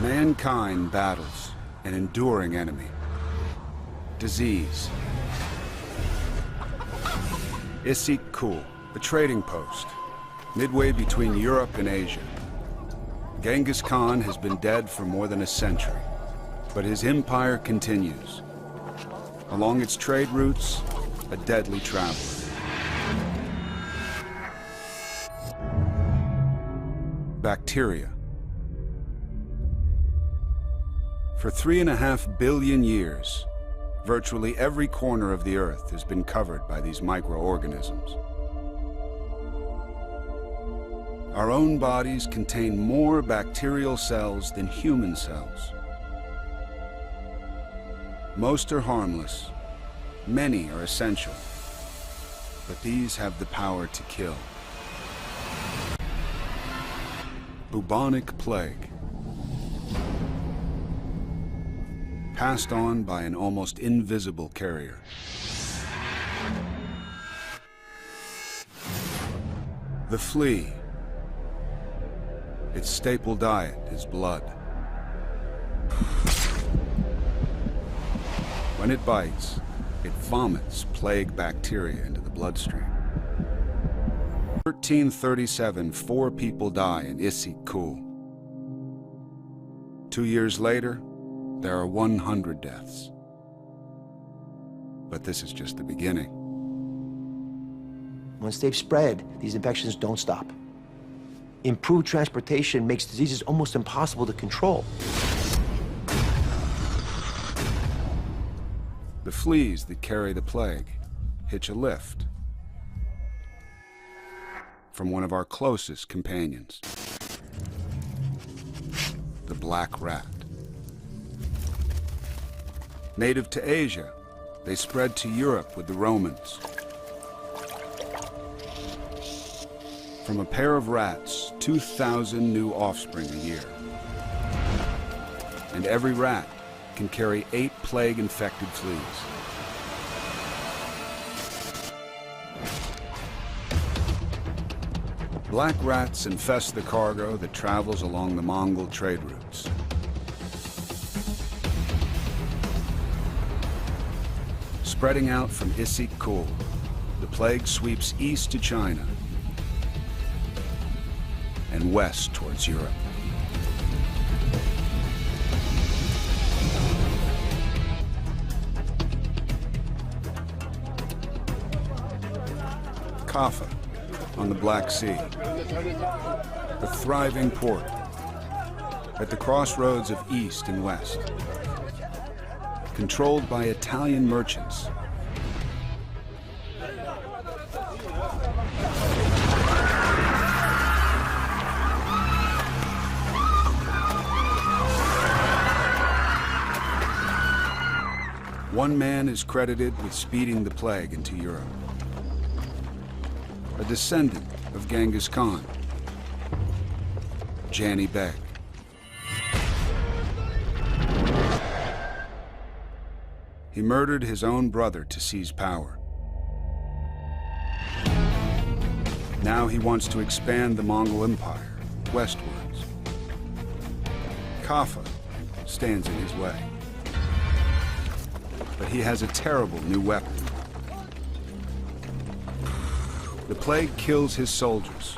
Mankind battles an enduring enemy. Disease. Issyk-Kul, a trading post, midway between Europe and Asia. Genghis Khan has been dead for more than a century, but his empire continues. Along its trade routes, a deadly traveler. Bacteria. For 3.5 billion years, virtually every corner of the Earth has been covered by these microorganisms. Our own bodies contain more bacterial cells than human cells. Most are harmless, many are essential, but these have the power to kill. Bubonic plague. Passed on by an almost invisible carrier. The flea. Its staple diet is blood. When it bites, it vomits plague bacteria into the bloodstream. 1337, 4 people die in Issyk-Kul. 2 years later, there are 100 deaths. But this is just the beginning. Once they've spread, these infections don't stop. Improved transportation makes diseases almost impossible to control. The fleas that carry the plague hitch a lift from one of our closest companions, the black rat. Native to Asia, they spread to Europe with the Romans. From a pair of rats, 2,000 new offspring a year. And every rat can carry 8 plague-infected fleas. Black rats infest the cargo that travels along the Mongol trade routes. Spreading out from Issyk-Kul, the plague sweeps east to China and west towards Europe. Kaffa, on the Black Sea, a thriving port at the crossroads of East and West, controlled by Italian merchants. One man is credited with speeding the plague into Europe. A descendant of Genghis Khan, Janni Beg. He murdered his own brother to seize power. Now he wants to expand the Mongol Empire westwards. Kaffa stands in his way. But he has a terrible new weapon. The plague kills his soldiers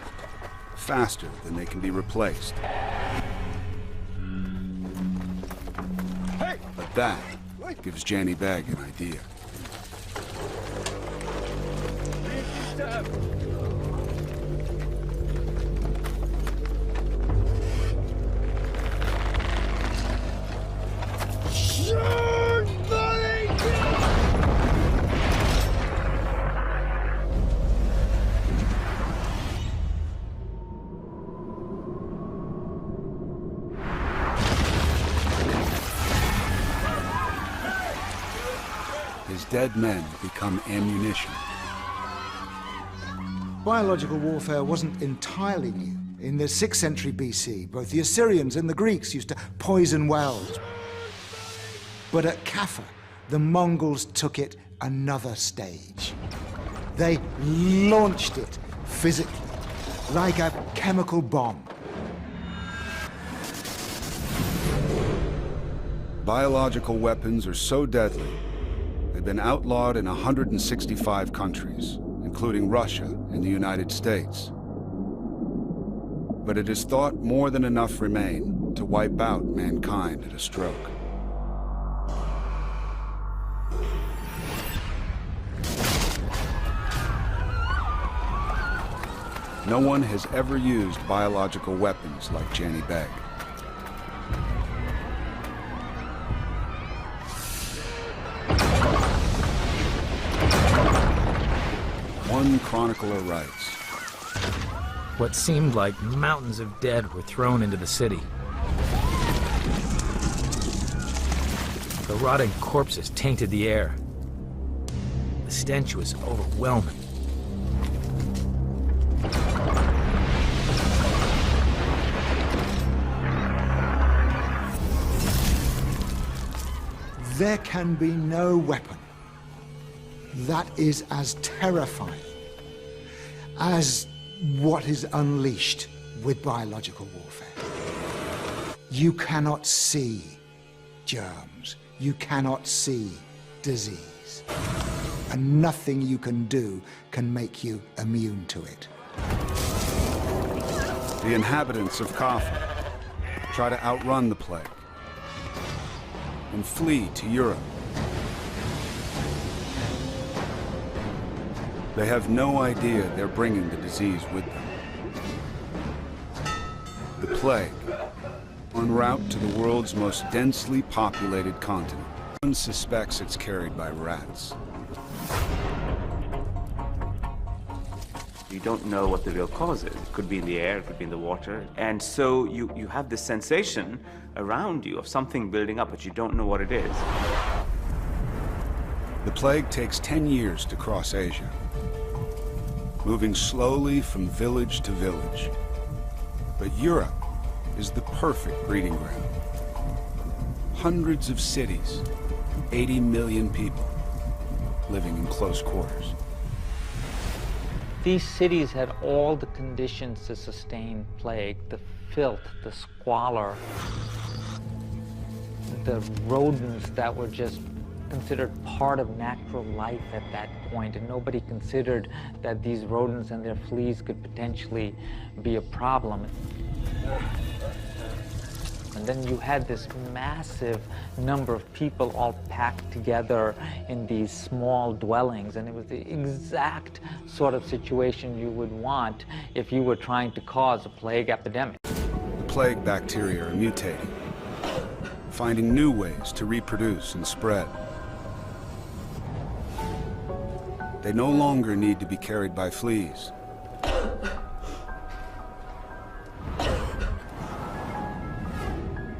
faster than they can be replaced. But that gives Janni Beg an idea. His dead men become ammunition. Biological warfare wasn't entirely new. In the 6th century BC, both the Assyrians and the Greeks used to poison wells. But at Kaffa, the Mongols took it another stage. They launched it physically, like a chemical bomb. Biological weapons are so deadly, they've been outlawed in 165 countries, including Russia and the United States. But it is thought more than enough remain to wipe out mankind at a stroke. No one has ever used biological weapons like Janny Beg. One chronicler writes, What seemed like mountains of dead were thrown into the city. The rotting corpses tainted the air. The stench was overwhelming. There can be no weapon that is as terrifying as what is unleashed with biological warfare. You cannot see germs. You cannot see disease. And nothing you can do can make you immune to it. the inhabitants of Kaffa try to outrun the plague and flee to Europe. They have no idea they're bringing the disease with them. The plague, en route to the world's most densely populated continent. One suspects it's carried by rats. You don't know what the real cause is. It could be in the air, it could be in the water. And so you have this sensation around you of something building up, but you don't know what it is. The plague takes 10 years to cross Asia, moving slowly from village to village. But Europe is the perfect breeding ground. Hundreds of cities, 80 million people living in close quarters. These cities had all the conditions to sustain plague: the filth, the squalor, the rodents that were just considered part of natural life at that point, and nobody considered that these rodents and their fleas could potentially be a problem. And then you had this massive number of people all packed together in these small dwellings, and it was the exact sort of situation you would want if you were trying to cause a plague epidemic. The plague bacteria are mutating, finding new ways to reproduce and spread. They no longer need to be carried by fleas.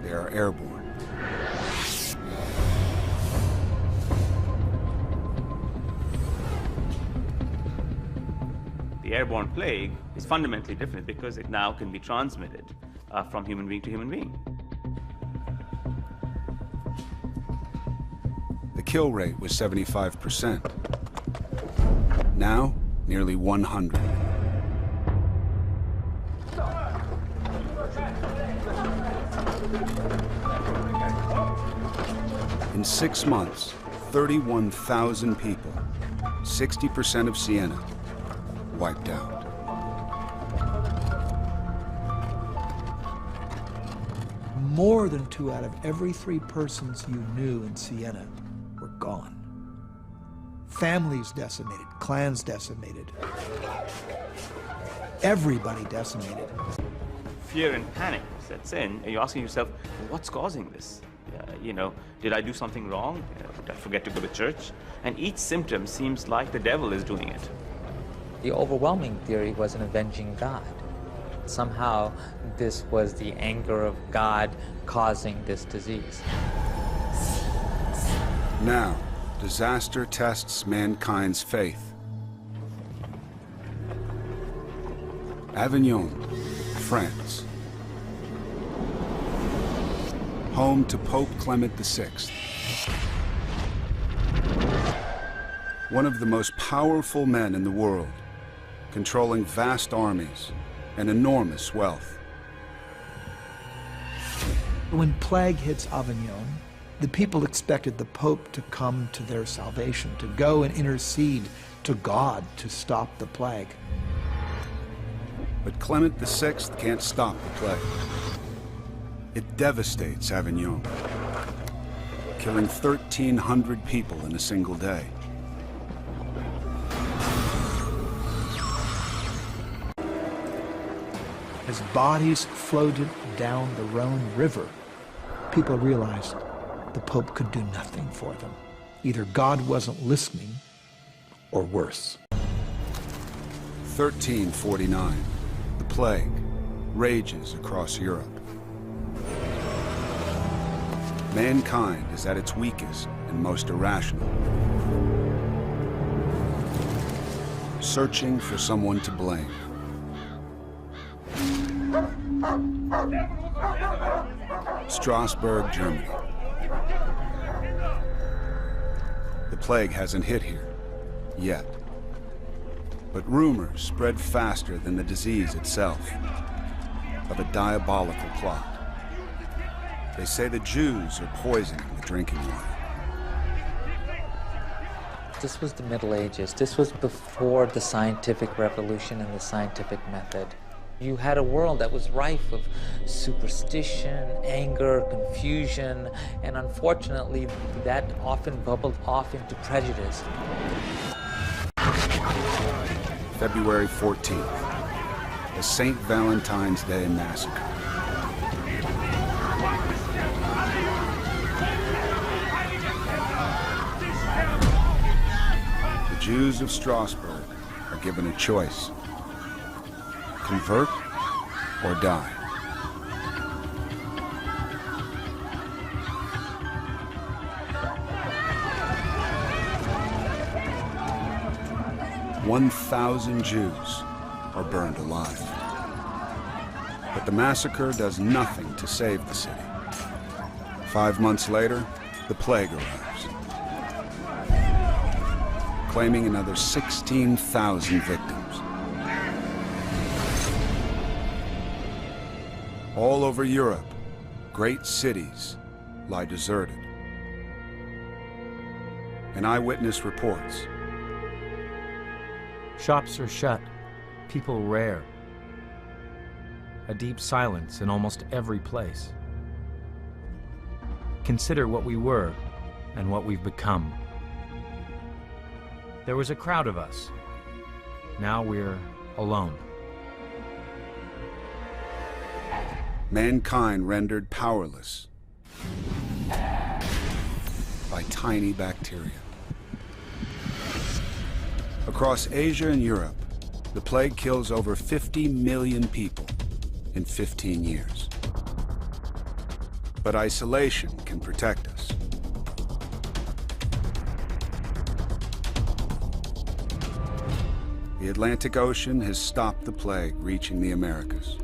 They are airborne. The airborne plague is fundamentally different because it now can be transmitted from human being to human being. The kill rate was 75%. Now, nearly 100. In 6 months, 31,000 people, 60% of Siena, wiped out. More than 2 out of every 3 persons you knew in Siena were gone. Families decimated, clans decimated. Everybody decimated. Fear and panic sets in, and you're asking yourself, what's causing this? You know, did I do something wrong? Did I forget to go to church? And each symptom seems like the devil is doing it. The overwhelming theory was an avenging God. Somehow, this was the anger of God causing this disease. Now, disaster tests mankind's faith. Avignon, France. Home to Pope Clement VI. One of the most powerful men in the world, controlling vast armies and enormous wealth. When plague hits Avignon, The people expected the Pope to come to their salvation, to go and intercede to God to stop the plague. But Clement VI can't stop the plague. It devastates Avignon, killing 1,300 people in a single day. As bodies floated down the Rhone River, people realized the Pope could do nothing for them. Either God wasn't listening, or worse. 1349, the plague rages across Europe. Mankind is at its weakest and most irrational, searching for someone to blame. Strasbourg, Germany. The plague hasn't hit here, yet. But rumors spread faster than the disease itself, of a diabolical plot. They say the Jews are poisoning the drinking water. This was the Middle Ages. This was before the scientific revolution and the scientific method. You had a world that was rife of superstition, anger, confusion, and unfortunately, that often bubbled off into prejudice. February 14th, the St. Valentine's Day Massacre. The Jews of Strasbourg are given a choice: convert or die. "1,000 Jews are burned alive. But the massacre does nothing to save the city. 5 months later, the plague arrives, claiming another 16,000 victims. All over Europe, great cities lie deserted. An eyewitness reports. Shops are shut, people rare. A deep silence in almost every place. Consider what we were and what we've become. There was a crowd of us. Now we're alone. Mankind rendered powerless by tiny bacteria. Across Asia and Europe, the plague kills over 50 million people in 15 years. But isolation can protect us. The Atlantic Ocean has stopped the plague reaching the Americas.